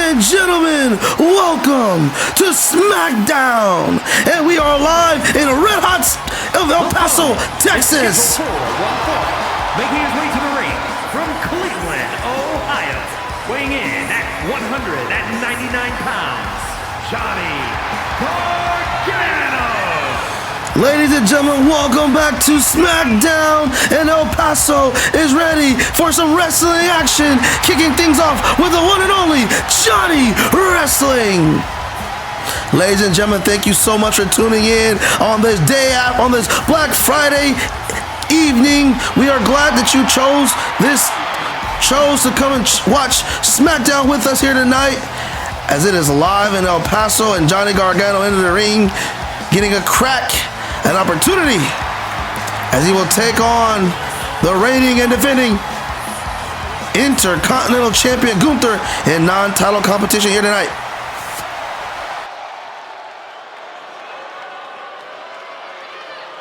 and gentlemen, welcome to Smackdown. And we are live in red hot of El Paso, Texas. Making his way to the ring from Cleveland, Ohio, weighing in at 199 pounds, Johnny Gargano. Ladies and gentlemen, welcome back to Smackdown, and El Paso is ready for some wrestling action, kicking things off with the one and only Johnny Wrestling. Ladies and gentlemen, thank you so much for tuning in on this day out, on this Black Friday evening. We are glad that you chose to come and watch Smackdown with us here tonight, as it is live in El Paso, and Johnny Gargano into the ring, getting a crack, an opportunity, as he will take on the reigning and defending Intercontinental Champion Gunther in non-title competition here tonight.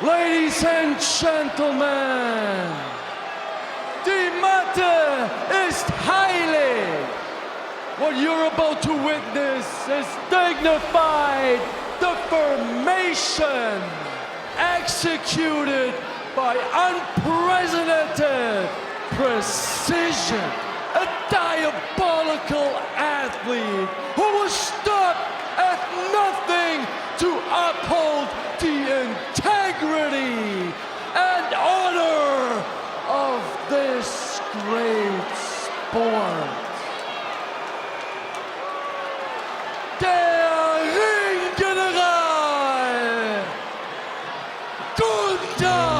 Ladies and gentlemen, the matter is highly. What you're about to witness is dignified deformation executed by unprecedented precision. A diabolical athlete who will stop at nothing to uphold the integrity and honor of this great sport. Der Ringgeneral Gunther.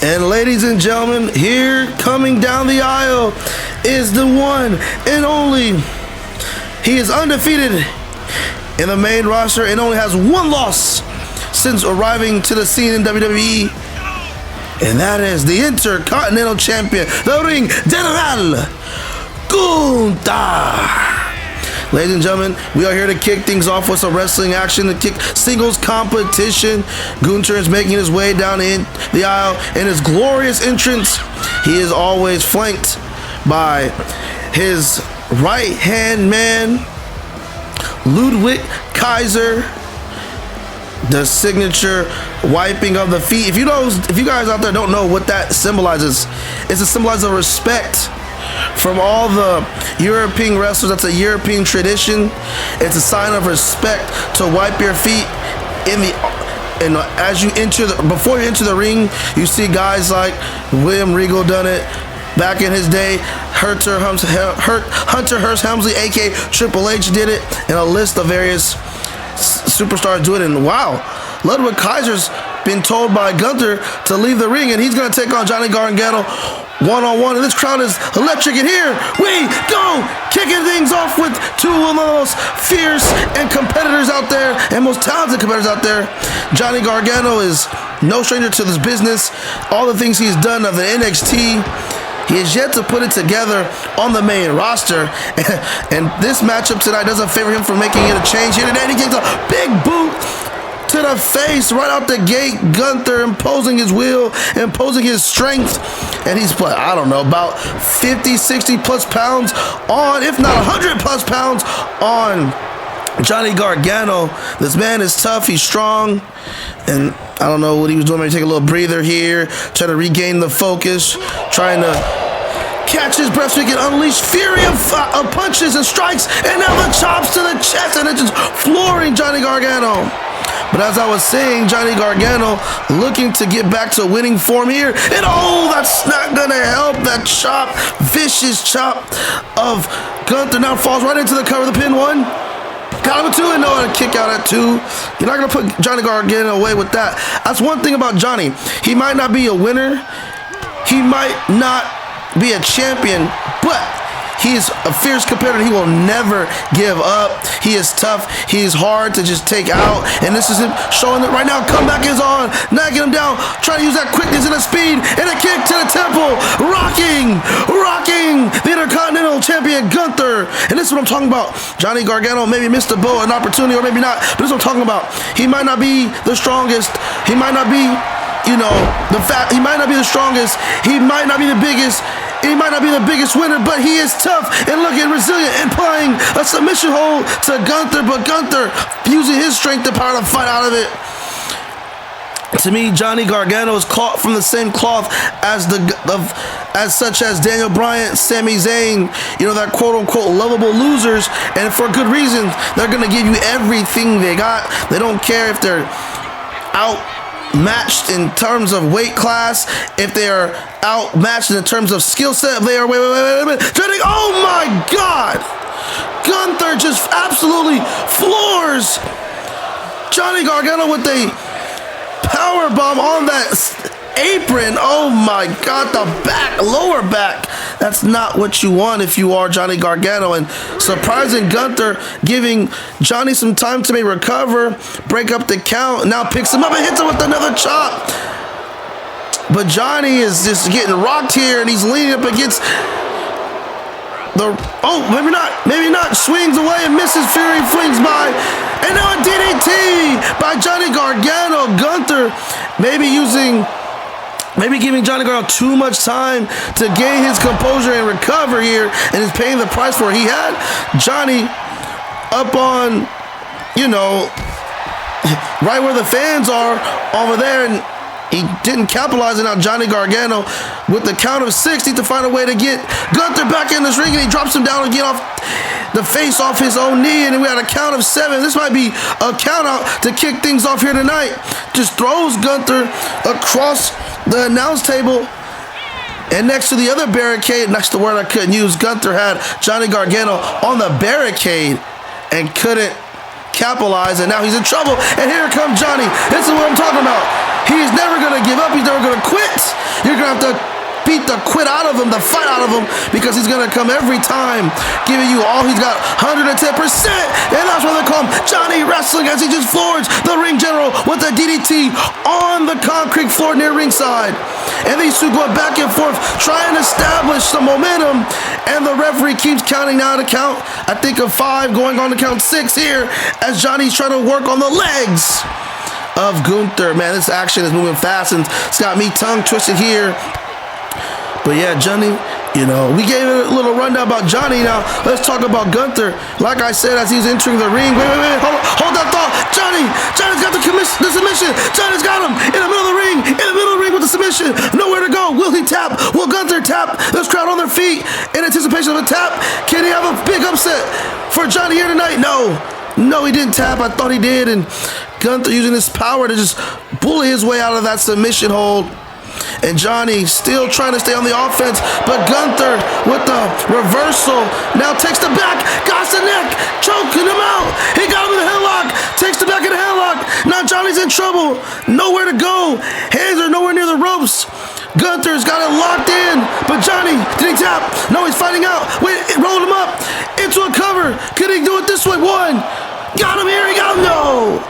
And ladies and gentlemen, here coming down the aisle is the one and only. He is undefeated in the main roster and only has one loss since arriving to the scene in WWE. And that is the Intercontinental Champion, the Ring General, Gunther. Ladies and gentlemen, we are here to kick things off with some wrestling action, to kick singles competition. Gunther is making his way down in the aisle in his glorious entrance. He is always flanked by his right-hand man, Ludwig Kaiser, the signature wiping of the feet. If you guys out there don't know what that symbolizes, it's a symbolize of respect from all the European wrestlers. That's a European tradition. It's a sign of respect to wipe your feet as you enter before you enter the ring. You see guys like William Regal done it back in his day. Hunter Hearst Helmsley, aka Triple H, did it, and a list of various superstars do it. And wow, Ludwig Kaiser's been told by Gunther to leave the ring, and he's going to take on Johnny Gargano one-on-one, and this crowd is electric. And here we go, kicking things off with two of the most fierce and competitors out there, and most talented competitors out there. Johnny Gargano is no stranger to this business. All the things he's done of the NXT, he has yet to put it together on the main roster. And this matchup tonight doesn't favor him for making it a change here today. He gets a big boot to the face right out the gate. Gunther imposing his will, imposing his strength, and he's put, I don't know, about 50, 60 plus pounds on, if not 100 plus pounds on Johnny Gargano. This man is tough, he's strong, and I don't know what he was doing. Maybe take a little breather here, try to regain the focus, trying to catch his breath so he can unleash fury of punches and strikes, and now the chops to the chest, and it's just flooring Johnny Gargano. But as I was saying, Johnny Gargano looking to get back to winning form here. And oh, that's not going to help. That chop, vicious chop of Gunther now falls right into the cover of the pin. One. Got him a two, and no, a kick out at two. You're not going to put Johnny Gargano away with that. That's one thing about Johnny. He might not be a winner. He might not be a champion, but he's a fierce competitor. He will never give up. He is tough. He's hard to just take out. And this is him showing that right now. Comeback is on. Knocking him down. Trying to use that quickness and the speed. And a kick to the temple. Rocking the Intercontinental Champion champion Gunther. And this is what I'm talking about. Johnny Gargano maybe missed a boat, an opportunity, or maybe not. But this is what I'm talking about. He might not be the strongest. He might not be, you know, he might not be the strongest. He might not be the biggest. He might not be the biggest winner, but he is tough and looking resilient and playing a submission hold to Gunther. But Gunther using his strength and power to fight out of it. To me, Johnny Gargano is caught from the same cloth as such as Daniel Bryan, Sami Zayn, you know, that quote-unquote lovable losers, and for good reason. They're going to give you everything they got. They don't care if they're outmatched in terms of weight class, if they are outmatched in terms of skill set. They are, wait. Johnny, oh my God! Gunther just absolutely floors Johnny Gargano with a power bomb on that apron. Oh my God, the lower back. That's not what you want if you are Johnny Gargano. And surprising Gunther, giving Johnny some time to maybe recover, break up the count, now picks him up and hits him with another chop. But Johnny is just getting rocked here, and he's leaning up against maybe not, swings away and misses. Fury flings by, and now a DDT by Johnny Gargano. Gunther maybe giving Johnny Gargano too much time to gain his composure and recover here, and is paying the price for it. He had Johnny up on, you know, right where the fans are over there, and he didn't capitalize it. Now Johnny Gargano with the count of 6 needs to find a way to get Gunther back in this ring, and he drops him down and get off the face off his own knee, and we had a count of 7. This might be a count out to kick things off here tonight. Just throws Gunther across the announce table, and next to the other barricade, next to the word I couldn't use, Gunther had Johnny Gargano on the barricade and couldn't capitalize, and now he's in trouble. And here comes Johnny. This is what I'm talking about. He's never going to give up. He's never going to quit. You're going to have to beat the quit out of him, the fight out of him, because he's going to come every time, giving you all he's got, 110%. And that's why they call him Johnny Wrestling, as he just floors the ring general with a DDT on the concrete floor near ringside. And these two go back and forth, trying to establish some momentum. And the referee keeps counting down to count, I think, of 5, going on to count 6 here, as Johnny's trying to work on the legs of Gunther. Man, this action is moving fast, and it's got me tongue twisted here. But yeah, Johnny, you know, we gave it a little rundown about Johnny. Now, let's talk about Gunther. Like I said, as he's entering the ring, wait, hold that thought. Johnny's got the submission. Johnny's got him in the middle of the ring, with the submission. Nowhere to go. Will he tap? Will Gunther tap? This crowd on their feet in anticipation of a tap. Can he have a big upset for Johnny here tonight? No, he didn't tap. I thought he did, and Gunther using his power to just bully his way out of that submission hold. And Johnny still trying to stay on the offense, but Gunther with the reversal now takes the back, got the neck, choking him out. He got him in the headlock, takes the back in the headlock. Now Johnny's in trouble, nowhere to go. Hands are nowhere near the ropes. Gunther's got it locked in, but Johnny, did he tap? No, he's fighting out. Wait, it rolled him up into a cover. Could he do it this way? 1, got him here, he got him, no.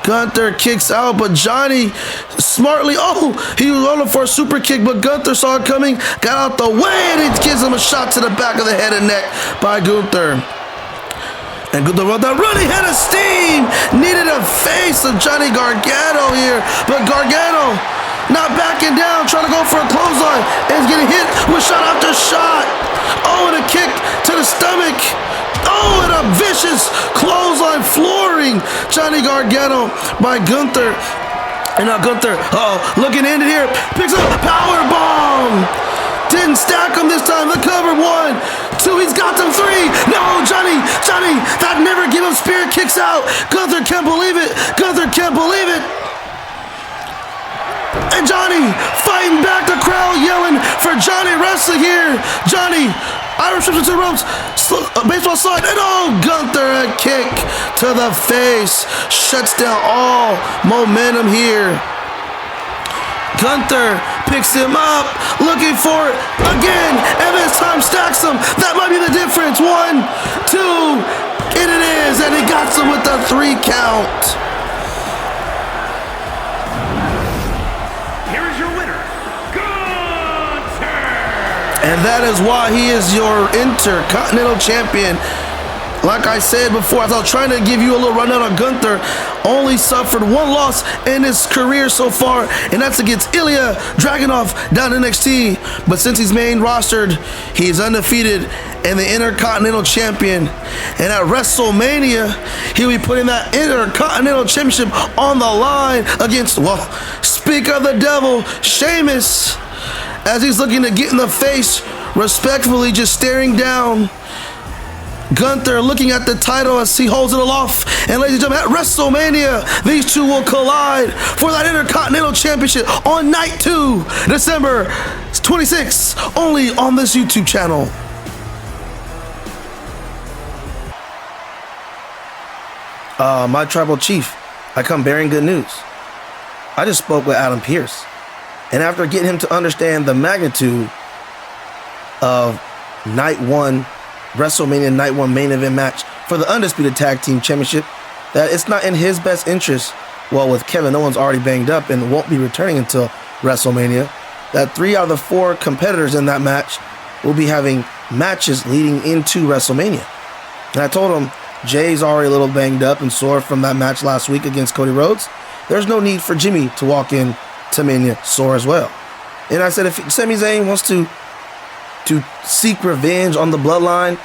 Gunther kicks out, but Johnny smartly, he was rolling for a super kick, but Gunther saw it coming, got out the way, and he gives him a shot to the back of the head and neck by Gunther. And Gunther with a running head of steam, needed a face of Johnny Gargano here, but Gargano not backing down, trying to go for a clothesline, and he's getting hit with shot after shot. And a kick to the stomach. And a vicious clothesline flooring Johnny Gargano by Gunther. And now Gunther, looking in here, picks up a power bomb. Didn't stack him this time. The cover, 1, 2, he's got them 3. No, Johnny, that never give up spear kicks out. Gunther can't believe it. And Johnny fighting back, the crowd yelling for Johnny Wrestling here. Johnny, Irish whip to the ropes, baseball slide, and Gunther, a kick to the face, shuts down all momentum here. Gunther picks him up, looking for it again, and this time stacks him. That might be the difference. 1, 2, and it is, and he got him with the 3 count. And that is why he is your Intercontinental Champion. Like I said before, as I was trying to give you a little rundown on Gunther, only suffered one loss in his career so far, and that's against Ilya Dragunov down in NXT. But since he's main rostered, he's undefeated and the Intercontinental Champion. And at WrestleMania, he'll be putting that Intercontinental Championship on the line against, well, speak of the devil, Sheamus, as he's looking to get in the face, respectfully just staring down Gunther, looking at the title as he holds it aloft. And ladies and gentlemen, at WrestleMania, these two will collide for that Intercontinental Championship on night 2, December 26th, only on this YouTube channel. My tribal chief, I come bearing good news. I just spoke with Adam Pearce, and after getting him to understand the magnitude of night 1, WrestleMania Night 1 main event match for the Undisputed Tag Team Championship, that it's not in his best interest, well, with Kevin Owens already banged up and won't be returning until WrestleMania, that 3 out of the 4 competitors in that match will be having matches leading into WrestleMania. And I told him, Jay's already a little banged up and sore from that match last week against Cody Rhodes. There's no need for Jimmy to walk in to Mania sore as well. And I said, if Sami Zayn wants to seek revenge on the bloodline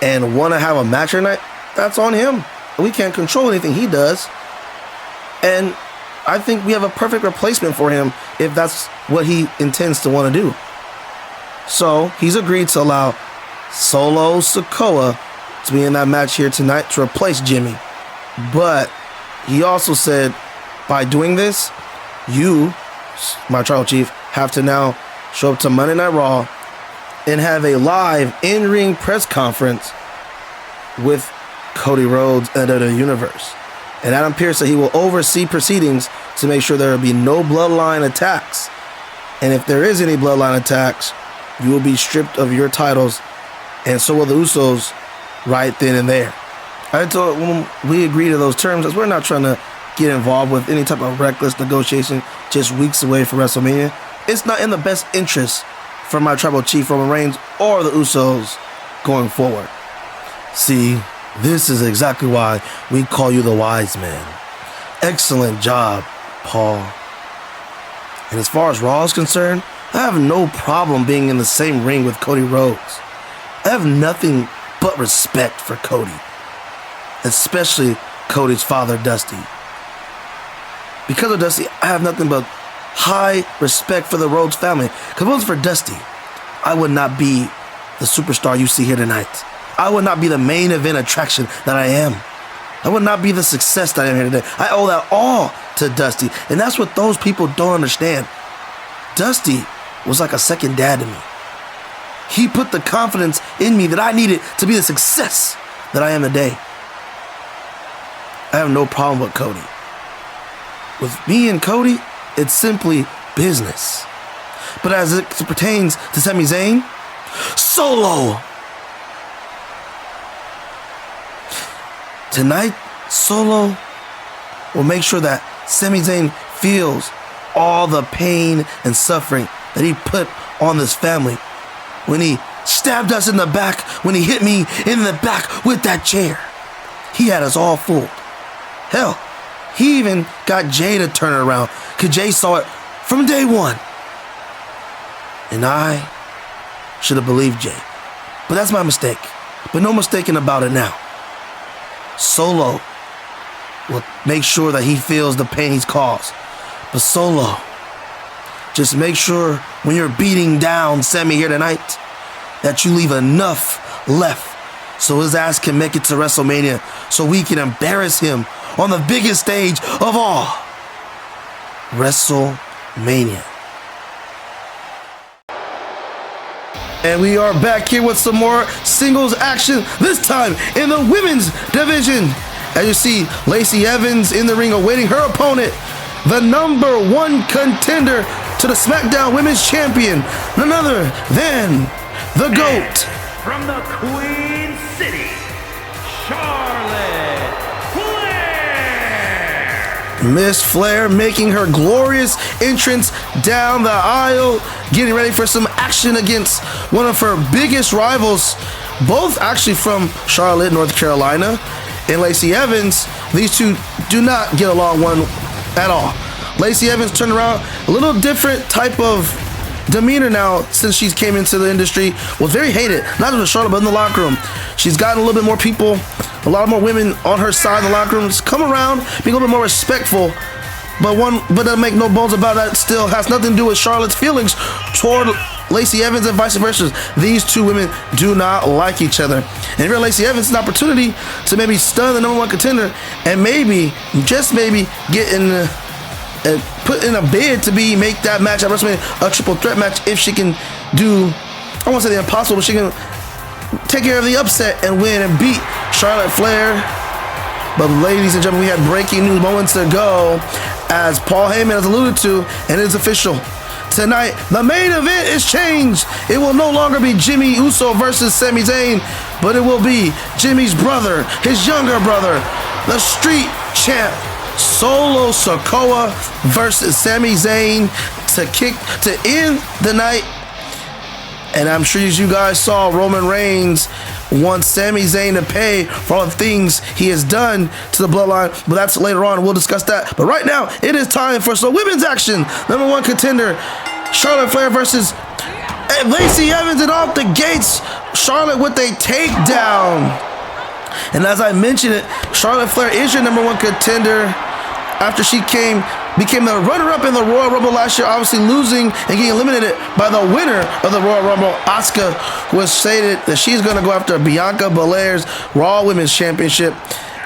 and want to have a match tonight, that's on him. We can't control anything he does. And I think we have a perfect replacement for him if that's what he intends to want to do. So he's agreed to allow Solo Sikoa to be in that match here tonight to replace Jimmy. But he also said, by doing this, you, my tribal chief, have to now show up to Monday Night Raw and have a live in-ring press conference with Cody Rhodes and the Universe. And Adam Pearce said he will oversee proceedings to make sure there will be no bloodline attacks. And if there is any bloodline attacks, you will be stripped of your titles, and so will the Usos right then and there. I told when we agree to those terms, as we're not trying to get involved with any type of reckless negotiation just weeks away from WrestleMania. It's not in the best interest for my tribal chief Roman Reigns or the Usos going forward. See, this is exactly why we call you the wise man. Excellent job, Paul. And as far as Raw is concerned, I have no problem being in the same ring with Cody Rhodes. I have nothing but respect for Cody, especially Cody's father, Dusty. Because of Dusty, I have nothing but high respect for the Rhodes family. Because if it wasn't for Dusty, I would not be the superstar you see here tonight. I would not be the main event attraction that I am. I would not be the success that I am here today. I owe that all to Dusty. And that's what those people don't understand. Dusty was like a second dad to me. He put the confidence in me that I needed to be the success that I am today. I have no problem with Cody. With me and Cody, it's simply business. But as it pertains to Sami Zayn, Solo. Tonight, Solo will make sure that Sami Zayn feels all the pain and suffering that he put on this family when he stabbed us in the back, when he hit me in the back with that chair. He had us all fooled. Hell, he even got Jay to turn it around, because Jay saw it from day one. And I should have believed Jay. But that's my mistake. But no mistaking about it now. Solo will make sure that he feels the pain he's caused. But Solo, just make sure when you're beating down Sami here tonight that you leave enough left so his ass can make it to WrestleMania, so we can embarrass him on the biggest stage of all, WrestleMania. And we are back here with some more singles action, this time in the women's division. As you see, Lacey Evans in the ring awaiting her opponent, the #1 contender to the Smackdown Women's Champion, none other than the GOAT. From the Queen City, Charollette Flair. Miss Flair making her glorious entrance down the aisle, getting ready for some action against one of her biggest rivals, both actually from Charlotte, North Carolina, and Lacey Evans. These two do not get along one at all. Lacey Evans turned around, a little different type of demeanor now since she came into the industry. Was very hated, not just in Charlotte, but in the locker room. She's gotten a little bit more people, a lot more women on her side in the locker room. She's come around, being a little bit more respectful. But doesn't make no bones about that. Still has nothing to do with Charlotte's feelings toward Lacey Evans and vice versa. These two women do not like each other. And if you're Lacey Evans, it's an opportunity to maybe stun the #1 contender and maybe, just maybe, get in put in a bid to make that match at WrestleMania a triple threat match if she can do, I won't say the impossible, but she can take care of the upset and win and beat Charollette Flair. But ladies and gentlemen, we had breaking news moments ago, as Paul Heyman has alluded to, and it is official. Tonight, the main event is changed. It will no longer be Jimmy Uso versus Sami Zayne, but it will be Jimmy's brother, his younger brother, the street champ, Solo Sikoa versus Sami Zayn to end the night. And I'm sure as you guys saw, Roman Reigns wants Sami Zayn to pay for all the things he has done to the bloodline, but that's later on. We'll discuss that. But right now, it is time for some women's action. #1 contender, Charlotte Flair versus Lacey Evans, and off the gates, Charlotte with a takedown. And as I mentioned it, Charlotte Flair is your #1 contender after she became the runner-up in the Royal Rumble last year, obviously losing and getting eliminated by the winner of the Royal Rumble, Asuka, who has stated that she's going to go after Bianca Belair's Raw Women's Championship,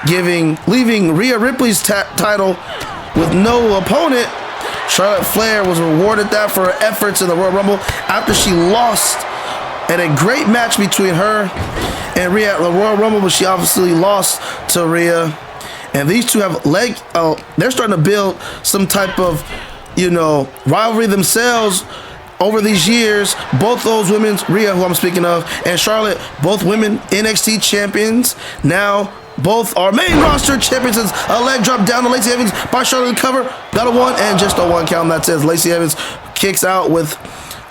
leaving Rhea Ripley's title with no opponent. Charlotte Flair was rewarded that for her efforts in the Royal Rumble after she lost at a great match between her and Rhea at the Royal Rumble, but she obviously lost to Rhea. And these two have they're starting to build some type of, rivalry themselves over these years. Both those women, Rhea, who I'm speaking of, and Charlotte, both women NXT champions. Now, both are main roster champions. A leg drop down to Lacey Evans by Charlotte to cover. Got a 1 and just a 1 count. That says Lacey Evans kicks out with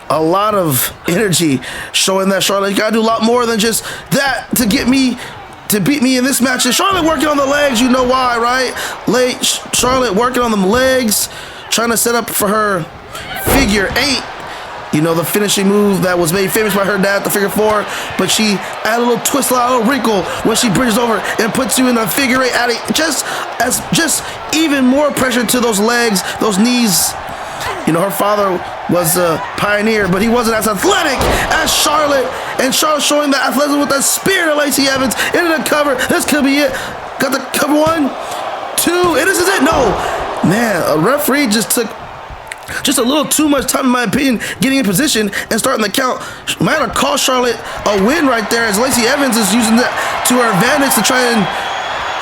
a lot of energy, showing that Charlotte, you gotta do a lot more than just that to beat me in this match. And Charlotte working on the legs, you know why, right? Charlotte working on them legs, trying to set up for her figure 8. The finishing move that was made famous by her dad, the figure 4. But she added a little twist, a little wrinkle when she bridges over and puts you in a figure 8, adding just even more pressure to those legs, those knees. Her father was a pioneer, but he wasn't as athletic as Charlotte. And Charlotte showing that athleticism with that spear to Lacey Evans into the cover. This could be it. Got the cover 1, 2, and this is it. No, man, a referee just took a little too much time, in my opinion, getting in position and starting the count. Might have cost Charlotte a win right there, as Lacey Evans is using that to her advantage to try win.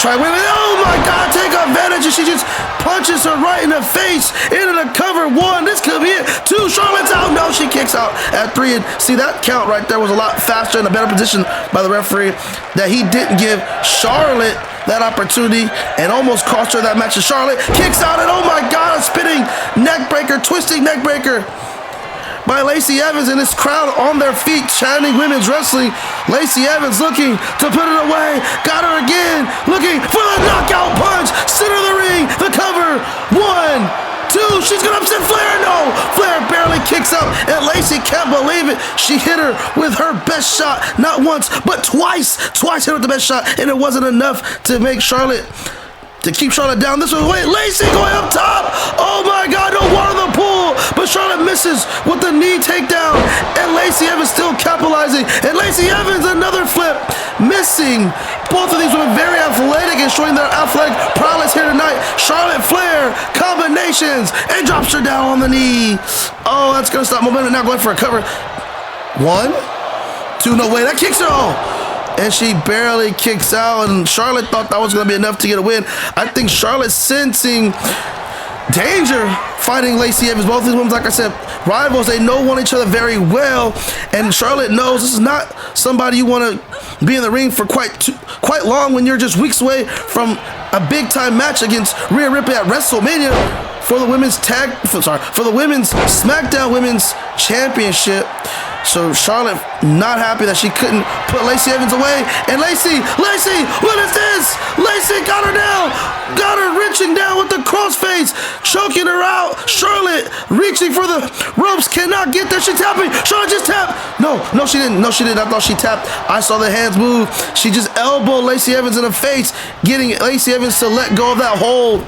Oh my God, take advantage, and she just punches her right in the face into the cover 1. This could be it. 2, Charlotte's out. No, she kicks out at 3. And see, that count right there was a lot faster and a better position by the referee, that he didn't give Charlotte that opportunity and almost cost her that match. And Charlotte kicks out, and oh my God, a spinning neck breaker, twisting neck breaker by Lacey Evans, and this crowd on their feet chanting women's wrestling. Lacey Evans looking to put it away. Got her again. Looking for the knockout punch. Center of the ring. The cover. 1, 2. She's going to upset Flair. No. Flair barely kicks out, and Lacey can't believe it. She hit her with her best shot. Not once, but twice. Twice hit her with the best shot, and it wasn't enough to keep Charlotte down. This was Lacey going up top. Oh my God, no water in the pool. But Charlotte misses with the knee takedown, and Lacey Evans still capitalizing. And Lacey Evans, another flip, missing. Both of these women very athletic and showing their athletic prowess here tonight. Charlotte Flair, combinations, and drops her down on the knee. Oh, that's going to stop momentum. Now going for a cover. 1, 2, no way. That kicks her off. And she barely kicks out, and Charlotte thought that was going to be enough to get a win. I think Charlotte sensing danger fighting Lacey Evans. Both these women, like I said, rivals. They know one each other very well, and Charlotte knows this is not somebody you want to be in the ring for quite long when you're just weeks away from a big time match against Rhea Ripley at WrestleMania for the women's Smackdown Women's Championship. So Charlotte not happy that she couldn't put Lacey Evans away. And Lacey, what is this? Lacey got her down. Got her reaching down with the crossface, choking her out. Charlotte reaching for the ropes, cannot get there. She tapping. Charlotte just tapped. No, she didn't. I thought she tapped. I saw the hands move. She just elbowed Lacey Evans in the face, getting Lacey Evans to let go of that hold.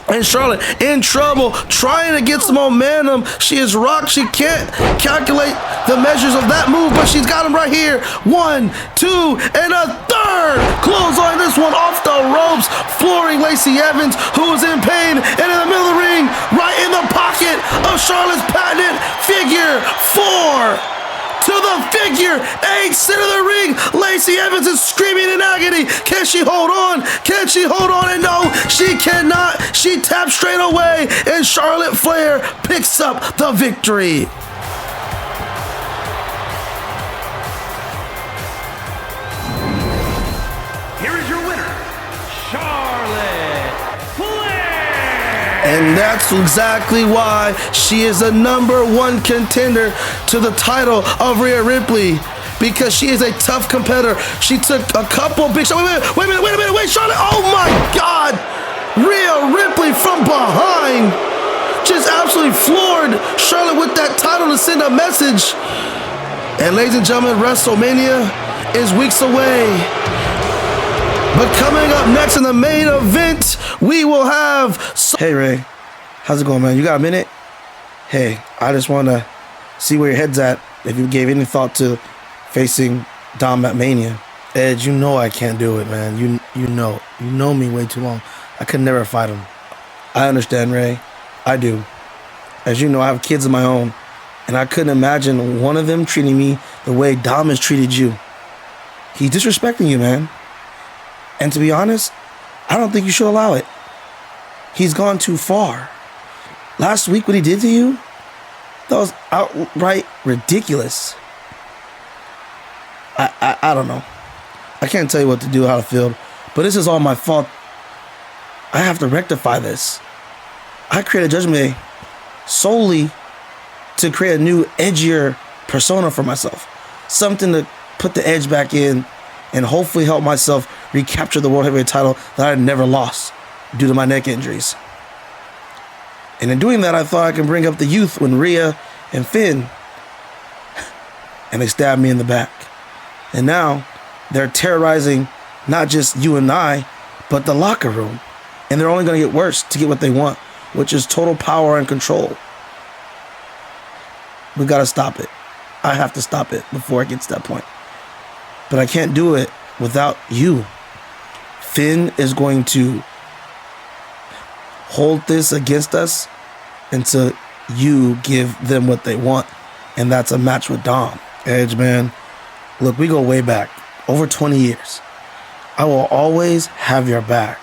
And Charlotte in trouble, trying to get some momentum. She is rocked. She can't calculate the measures of that move, but she's got him right here. 1, 2, and a third. Clothesline this one off the ropes, flooring Lacey Evans, who is in pain. And in the middle of the ring, right in the pocket of Charlotte's patented figure 4. To the figure 8, center of the ring. Lacey Evans is screaming in agony. Can she hold on? Can she hold on? And no, she cannot. She taps straight away, and Charlotte Flair picks up the victory. Here is your winner, Charlotte Flair. And that's exactly why she is the #1 contender to the title of Rhea Ripley, because she is a tough competitor. She took a couple big shots. Wait a minute, Charlotte. Oh my God. Rhea Ripley from behind just absolutely floored Charlotte with that title to send a message. And ladies and gentlemen, WrestleMania is weeks away. But coming up next in the main event, we will have... Hey, Ray. How's it going, man? You got a minute? Hey, I just want to see where your head's at, if you gave any thought to facing Dom at Mania. Edge, you know I can't do it, man. You know me way too long. I could never fight him. I understand, Ray. I do. As you know, I have kids of my own, and I couldn't imagine one of them treating me the way Dom has treated you. He's disrespecting you, man. And to be honest, I don't think you should allow it. He's gone too far. Last week, what he did to you, that was outright ridiculous. I don't know. I can't tell you what to do, how to feel, but this is all my fault. I have to rectify this. I created Judgment Day solely to create a new, edgier persona for myself. Something to put the edge back in and hopefully help myself recapture the World Heavyweight title that I never lost due to my neck injuries. And in doing that, I thought I can bring up the youth when Rhea and Finn, and they stabbed me in the back. And now they're terrorizing not just you and I, but the locker room. And they're only going to get worse to get what they want, which is total power and control. We got to stop it. I have to stop it before it gets to that point. But I can't do it without you. Finn is going to hold this against us until you give them what they want. And that's a match with Dom. Edge, man. Look, we go way back. Over 20 years. I will always have your back.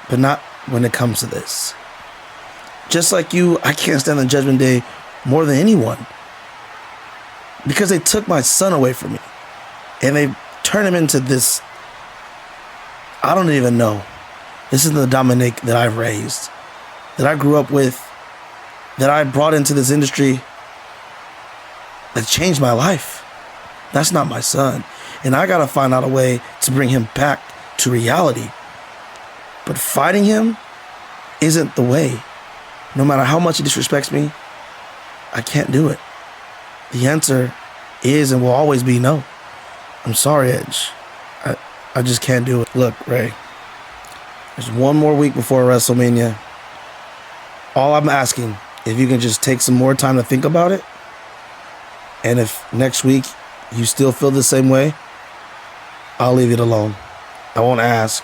But not when it comes to this. Just like you, I can't stand on Judgment Day more than anyone. Because they took my son away from me. And they turned him into this... I don't even know. This is the Dominic that I've raised. That I grew up with. That I brought into this industry. That changed my life. That's not my son. And I gotta find out a way to bring him back to reality. But fighting him isn't the way. No matter how much he disrespects me, I can't do it. The answer is and will always be no. I'm sorry, Edge. I just can't do it. Look, Ray, there's one more week before WrestleMania. All I'm asking, if you can just take some more time to think about it, and if next week you still feel the same way, I'll leave it alone. I won't ask.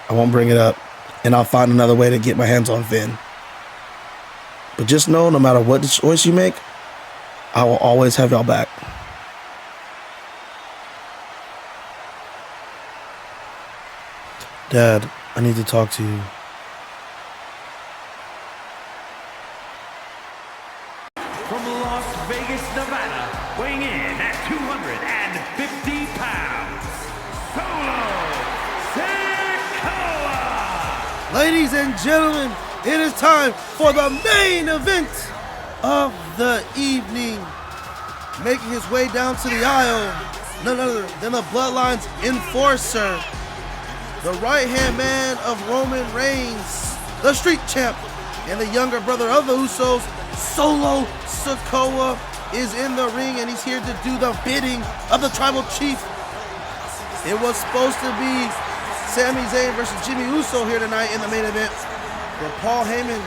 I won't bring it up. And I'll find another way to get my hands on Finn. But just know, no matter what choice you make, I will always have y'all back. Dad, I need to talk to you. From Las Vegas, Nevada, weighing in at 250 pounds, Solo Sikoa! Ladies and gentlemen, it is time for the main event of the evening. Making his way down to the aisle, none other than the Bloodline's enforcer, the right-hand man of Roman Reigns, the Street Champ, and the younger brother of the Usos, Solo Sikoa, is in the ring, and he's here to do the bidding of the Tribal Chief. It was supposed to be Sami Zayne versus Jimmy Uso here tonight in the main event, but Paul Heyman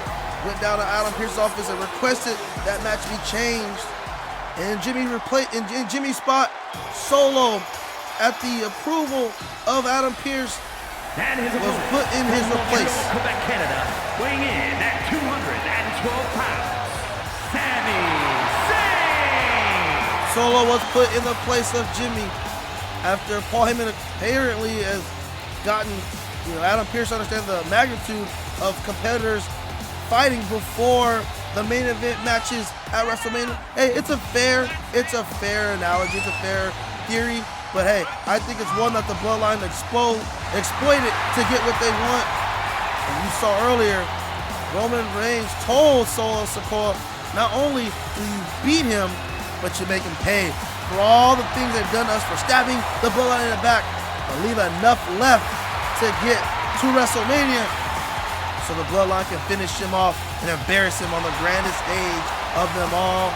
went down to Adam Pearce's office and requested that match be changed. And in Jimmy's spot, Solo, at the approval of Adam Pearce, was put in his place. Quebec, Canada, weighing in at 212 pounds, Sami Zayne! Solo was put in the place of Jimmy after Paul Heyman apparently has gotten, Adam Pearce understands the magnitude of competitors fighting before the main event matches at WrestleMania. Hey, it's a fair analogy, it's a fair theory, but hey, I think it's one that the Bloodline exploited to get what they want. And you saw earlier, Roman Reigns told Solo Sikoa, not only do you beat him, but you make him pay for all the things they've done to us, for stabbing the Bloodline in the back, but leave enough left to get to WrestleMania so the Bloodline can finish him off and embarrass him on the grandest stage of them all,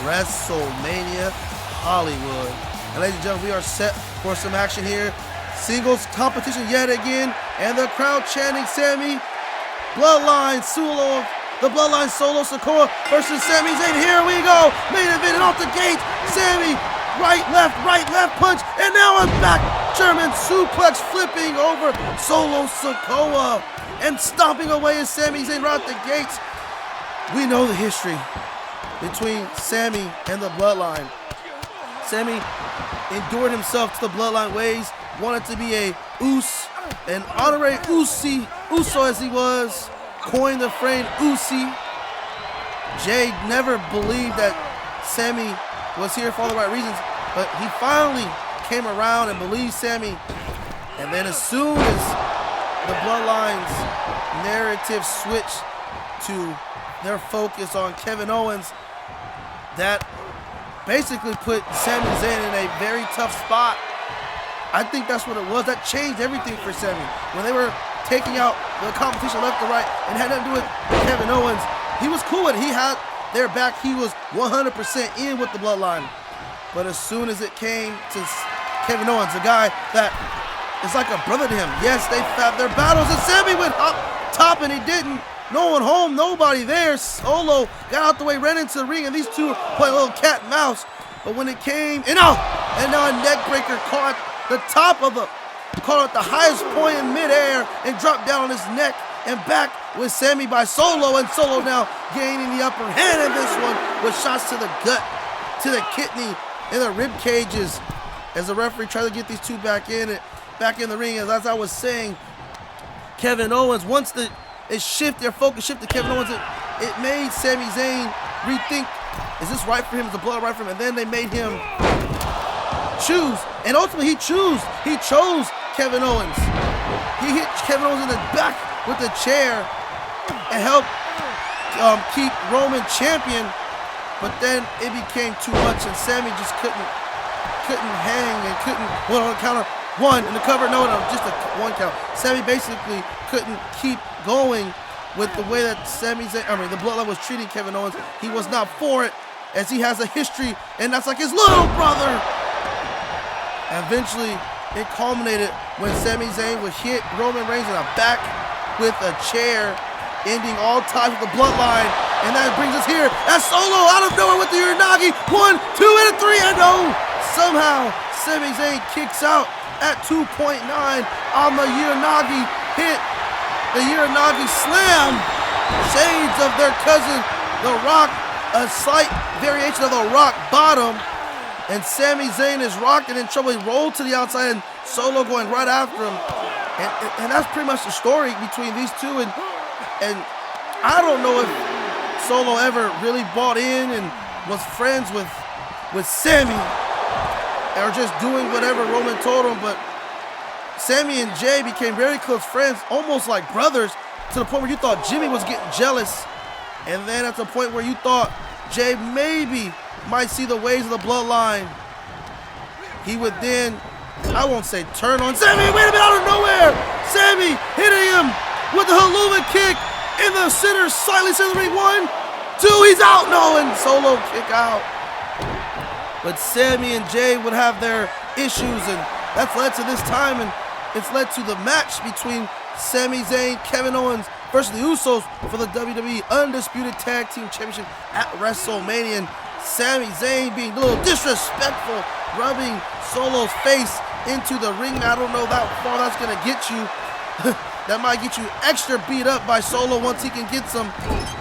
WrestleMania Hollywood. And ladies and gentlemen, we are set for some action here. Singles competition yet again, and the crowd chanting Sami, Bloodline Solo, the Bloodline Solo Sikoa versus Sami Zayne. Here we go, main event, and off the gate, Sami, right, left punch, and now I'm back. German suplex flipping over Solo Sikoa and stomping away as Sami Zayne right out the gates. We know the history between Sami and the Bloodline. Sami endured himself to the Bloodline ways, wanted to be an honorary Uso as he was, coined the phrase Usi. Jay never believed that Sami was here for all the right reasons, but he finally came around and believed Sami. And then as soon as the Bloodline's narrative switched to their focus on Kevin Owens, that basically put Sami Zayn in a very tough spot. I think that's what it was. That changed everything for Sami. When they were taking out the competition left to right and had nothing to do with Kevin Owens, he was cool with it. He had their back. He was 100% in with the Bloodline. But as soon as it came to Kevin Owens, a guy that is like a brother to him, yes, they fought their battles, and Sami went up top and he didn't. No one home, nobody there. Solo got out the way, ran into the ring, and these two played a little cat and mouse. But when it came, and now a neck breaker caught the top of caught at the highest point in midair and dropped down on his neck, and back with Sami by Solo, and Solo now gaining the upper hand in this one with shots to the gut, to the kidney, and the rib cages as the referee tried to get these two back in the ring. As I was saying, Kevin Owens, once their focus shifted to Kevin Owens, it made Sami Zayn rethink, is this right for him? Is the blood right for him? And then they made him choose, and ultimately he chose Kevin Owens. He hit Kevin Owens in the back with the chair and helped keep Roman champion, but then it became too much and Sami just couldn't hang and couldn't hold on the counter. One in the cover, no, just a one count. Sami basically couldn't keep going with the way that the Bloodline was treating Kevin Owens. He was not for it, as he has a history, and that's like his little brother. Eventually, it culminated when Sami Zayn would hit Roman Reigns in the back with a chair, ending all ties with the Bloodline. And that brings us here as Solo out of nowhere with the Uranagi. 1, 2, and a 3, and no! Somehow, Sami Zayn kicks out at 2.9 on the Uranagi hit. The Uranagi slam. Shades of their cousin, The Rock. A slight variation of the Rock bottom. And Sami Zayn is rocking in trouble. He rolled to the outside and Solo going right after him. And that's pretty much the story between these two. And I don't know if Solo ever really bought in and was friends with Sami, or just doing whatever Roman told him, but Sami and Jay became very close friends, almost like brothers, to the point where you thought Jimmy was getting jealous. And then at the point where you thought Jay maybe might see the ways of the bloodline, he would then, I won't say turn on Sami, wait a minute, out of nowhere! Sami hitting him with the Helluva kick in the center, slightly center ring. 1, 2, he's out, no, and Solo kick out. But Sami and Jay would have their issues, and that's led to this time, and it's led to the match between Sami Zayn, Kevin Owens versus the Usos for the WWE Undisputed Tag Team Championship at WrestleMania. And Sami Zayn being a little disrespectful, rubbing Solo's face into the ring. I don't know how far that's gonna get you. That might get you extra beat up by Solo once he can get some.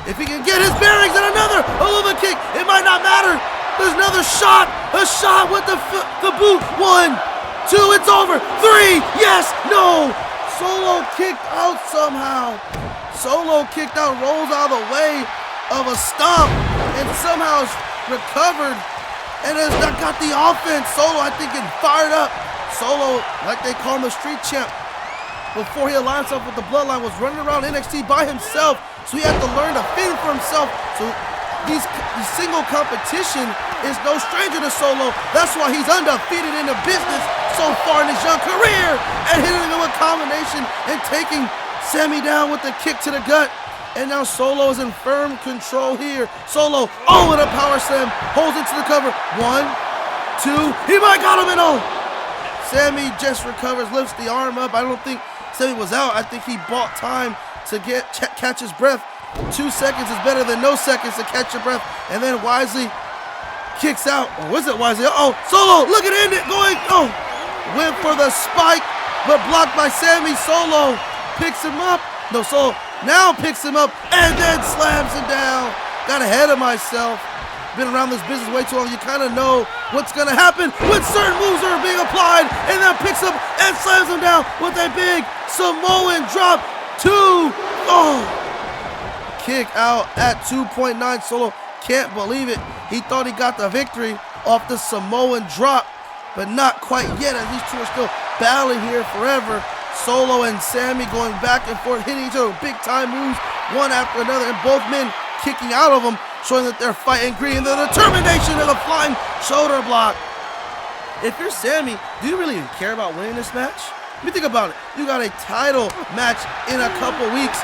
If he can get his bearings, and another Helluva kick, it might not matter. There's another shot, a shot with the boot. 1, 2, it's over. 3, yes, no. Solo kicked out somehow. Solo kicked out, rolls out of the way of a stomp, and somehow recovered, and has got the offense. Solo, I think, getting fired up. Solo, like they call him, the street champ, before he aligned himself with the bloodline, was running around NXT by himself, so he had to learn to fend for himself. So these single competition is no stranger to Solo. That's why he's undefeated in the business so far in his young career, and hitting him with a combination and taking Sami down with the kick to the gut. And now Solo is in firm control here. Solo, oh, with a power slam, holds it to the cover. 1, 2, he might got him, and oh. Sami just recovers, lifts the arm up. I don't think Sami was out. I think he bought time to catch his breath. 2 seconds is better than no seconds to catch your breath. And then wisely kicks out. Or was it wisely? Oh, Solo, look at it, going, oh. Went for the spike, but blocked by Sami. Solo picks him up. No, Solo now picks him up and then slams him down. Got ahead of myself. Been around this business way too long. You kind of know what's going to happen when certain moves are being applied, and then picks him and slams him down with a big Samoan drop. 2. Oh. Kick out at 2.9. Solo can't believe it. He thought he got the victory off the Samoan drop, but not quite yet, as these two are still battling here forever. Solo and Sami going back and forth, hitting each other with big time moves, one after another, and both men kicking out of them, showing that they're fighting green, and the determination of the flying shoulder block. If you're Sami, do you really even care about winning this match? Let me think about it. You got a title match in a couple weeks.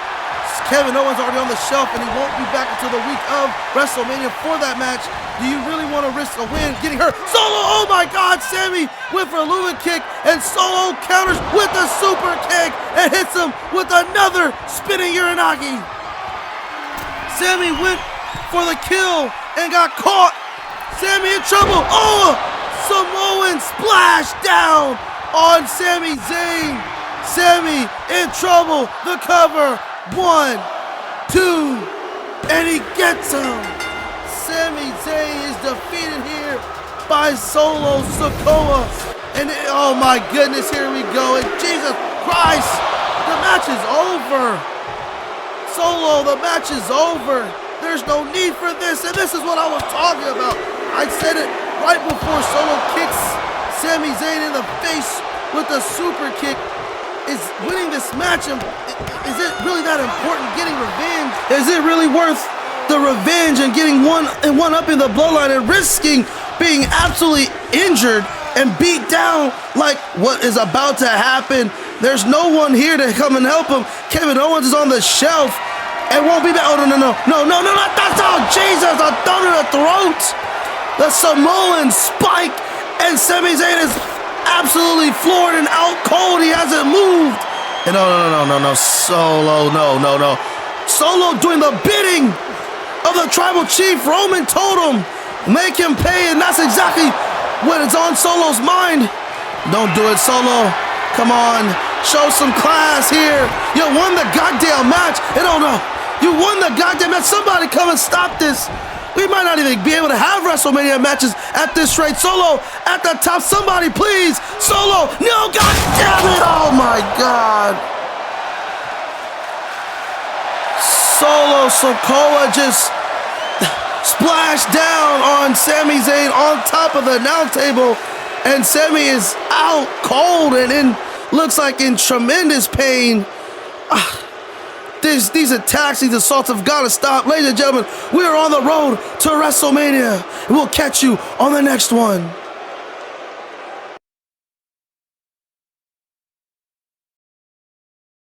Kevin Owens already on the shelf, and he won't be back until the week of WrestleMania for that match. Do you really want to risk a win getting hurt? Solo, oh my God, Sami went for a Helluva kick, and Solo counters with a super kick and hits him with another spinning Uranagi. Sami went for the kill and got caught. Sami in trouble. Oh, Samoan splash down on Sami Zayn. Sami in trouble. The cover. 1, 2, and he gets him. Sami Zayn is defeated here by Solo Sikoa. And oh my goodness, here we go. And Jesus Christ, the match is over. Solo, the match is over. There's no need for this, and this is what I was talking about. I said it right before Solo kicks Sami Zayn in the face with a super kick. Is winning this match, is it really that important, getting revenge? Is it really worth the revenge and getting one up in the bloodline and risking being absolutely injured and beat down like what is about to happen? There's no one here to come and help him. Kevin Owens is on the shelf and won't be back. Oh, no, that's all. Jesus, a thumb in the throat. The Samoan spike, and Sami Zayn is absolutely floored and out cold. He hasn't moved. And no. Solo, no. Solo doing the bidding of the tribal chief. Roman told him, make him pay, and that's exactly what is on Solo's mind. Don't do it, Solo. Come on, show some class here. You won the goddamn match. And oh no, you won the goddamn match. Somebody come and stop this. We might not even be able to have WrestleMania matches at this rate. Solo at the top. Somebody please. Solo. No, God damn it. Oh my God. Solo Sikoa just Splash down on Sami Zayn on top of the announce table. And Sami is out cold and looks like in tremendous pain. These attacks, these assaults have got to stop. Ladies and gentlemen, we are on the road to WrestleMania. And we'll catch you on the next one.